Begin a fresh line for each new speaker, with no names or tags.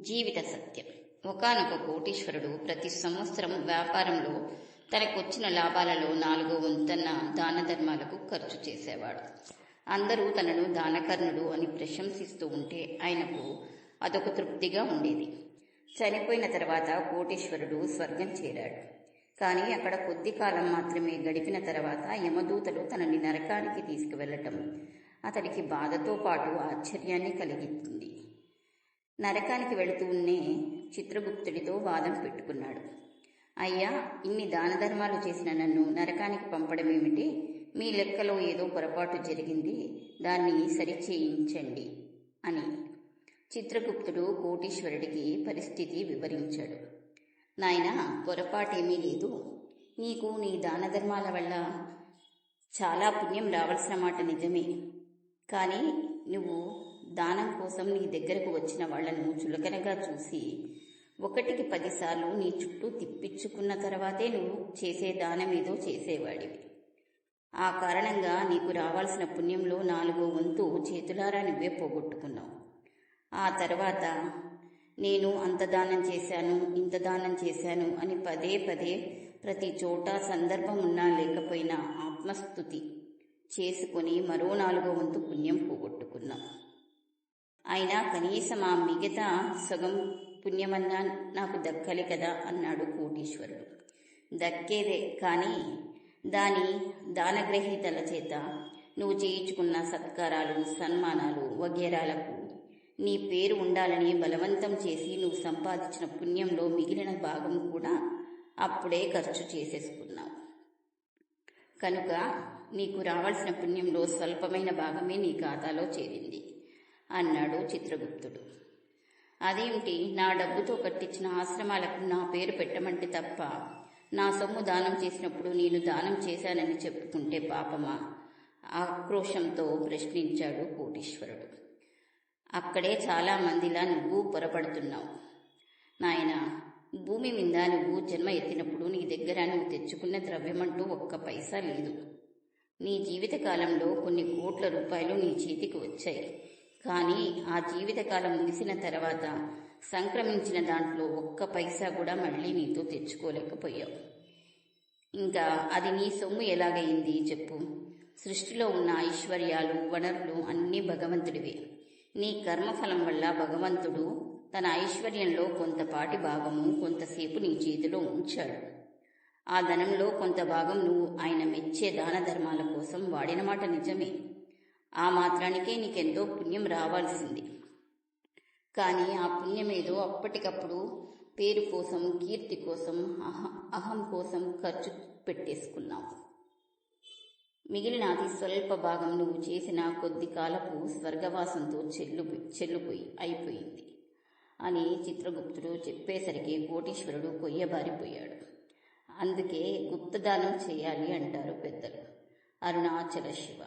జీవిత సత్యం. ఒకానొక కోటీశ్వరుడు ప్రతి సంవత్సరం వ్యాపారంలో తనకొచ్చిన లాభాలలో 4వ వంతన్న దాన ధర్మాలకు ఖర్చు చేసేవాడు. అందరూ తనను దానకర్ణుడు అని ప్రశంసిస్తూ ఉంటే ఆయనకు అదొక తృప్తిగా ఉండేది. చనిపోయిన తర్వాత కోటీశ్వరుడు స్వర్గం చేరాడు. కానీ అక్కడ కొద్ది కాలం మాత్రమే గడిపిన తర్వాత యమదూతలు తనని నరకానికి తీసుకువెళ్లటం అతడికి బాధతో పాటు ఆశ్చర్యాన్ని కలిగించింది. నరకానికి వెళుతూనే చిత్రగుప్తుడితో వాదం పెట్టుకున్నాడు. అయ్యా, ఇన్ని దాన ధర్మాలు చేసిన నన్ను నరకానికి పంపడమేమిటి? మీ లెక్కలో ఏదో పొరపాటు జరిగింది, దాన్ని సరిచేయించండి అని చిత్రగుప్తుడు కోటీశ్వరుడికి పరిస్థితి వివరించాడు. నాయనా, పొరపాటేమీ లేదు. నీకు నీ దాన ధర్మాల వల్ల చాలా పుణ్యం రావాల్సిన మాట నిజమే. కానీ నువ్వు దానం కోసం నీ దగ్గరకు వచ్చిన వాళ్లను చులకనగా చూసి 1కి 10 సార్లు నీ చుట్టూ తిప్పించుకున్న తర్వాతే నువ్వు చేసే దానమేదో చేసేవాడివి. ఆ కారణంగా నీకు రావాల్సిన పుణ్యంలో 4వ వంతు చేతులారా నువ్వే పోగొట్టుకున్నావు. ఆ తర్వాత నేను అంత దానం చేశాను, ఇంత దానం చేశాను అని పదే పదే ప్రతి చోట సందర్భం ఉన్నా లేకపోయినా ఆత్మస్తుతి చేసుకుని మరో 4వ వంతు పుణ్యం పోగొట్టుకున్నాం. అయినా కనీసం ఆ మిగతా సగం పుణ్యమన్నా నాకు దక్కలి కదా అన్నాడు కోటీశ్వరుడు. దక్కేదే, కానీ దాని దానగ్రహీతల చేత నువ్వు చేయించుకున్న సత్కారాలు, సన్మానాలు వగేరాలకు నీ పేరు ఉండాలని బలవంతం చేసి నువ్వు సంపాదించిన పుణ్యంలో మిగిలిన భాగం కూడా అప్పుడే ఖర్చు చేసేసుకున్నావు. కనుక నీకు రావాల్సిన పుణ్యంలో స్వల్పమైన భాగమే నీ ఖాతాలో చేరింది అన్నాడు చిత్రగుప్తుడు. అదేమిటి, నా డబ్బుతో కట్టించిన ఆశ్రమాలకు నా పేరు పెట్టమంటే తప్ప, నా సొమ్ము దానం చేసినప్పుడు నేను దానం చేశానని చెప్పుకుంటే పాపమా? ఆక్రోశంతో ప్రశ్నించాడు కోటీశ్వరుడు. అక్కడే చాలా మందిలా నువ్వు పొరపడుతున్నావు నాయనా. భూమి మీద నువ్వు జన్మ ఎత్తినప్పుడు నీ దగ్గర నువ్వు తెచ్చుకున్న ద్రవ్యమంటూ 1 పైసా లేదు. నీ జీవితకాలంలో కొన్ని కోట్ల రూపాయలు నీ చేతికి వచ్చాయి. కానీ ఆ జీవితకాలం ముగిసిన తర్వాత సంక్రమించిన దాంట్లో 1 పైసా కూడా మళ్ళీ నీతో తెచ్చుకోలేకపోయావు. ఇంకా అది నీ సొమ్ము ఎలాగయింది చెప్పు? సృష్టిలో ఉన్న ఐశ్వర్యాలు, వనరులు అన్నీ భగవంతుడివే. నీ కర్మఫలం వల్ల భగవంతుడు తన ఐశ్వర్యంలో కొంతపాటి భాగము కొంతసేపు నీ చేతిలో ఉంచాడు. ఆ ధనంలో కొంత భాగం నువ్వు ఆయన మెచ్చే దాన ధర్మాల కోసం వాడిన మాట నిజమే. ఆ మాత్రానికే నీకెంతో పుణ్యం రావాల్సింది. కానీ ఆ పుణ్యమేదో అప్పటికప్పుడు పేరు కోసం, కీర్తి కోసం, అహం కోసం ఖర్చు పెట్టేసుకున్నావు. మిగిలిన అతి స్వల్ప భాగం నువ్వు చేసిన కొద్ది కాలపు స్వర్గవాసంతో అయిపోయింది అని చిత్రగుప్తుడు చెప్పేసరికి కోటీశ్వరుడు కొయ్యబారిపోయాడు. అందుకే గుప్తదానం చేయాలి అంటారు పెద్దలు. అరుణాచల శివ.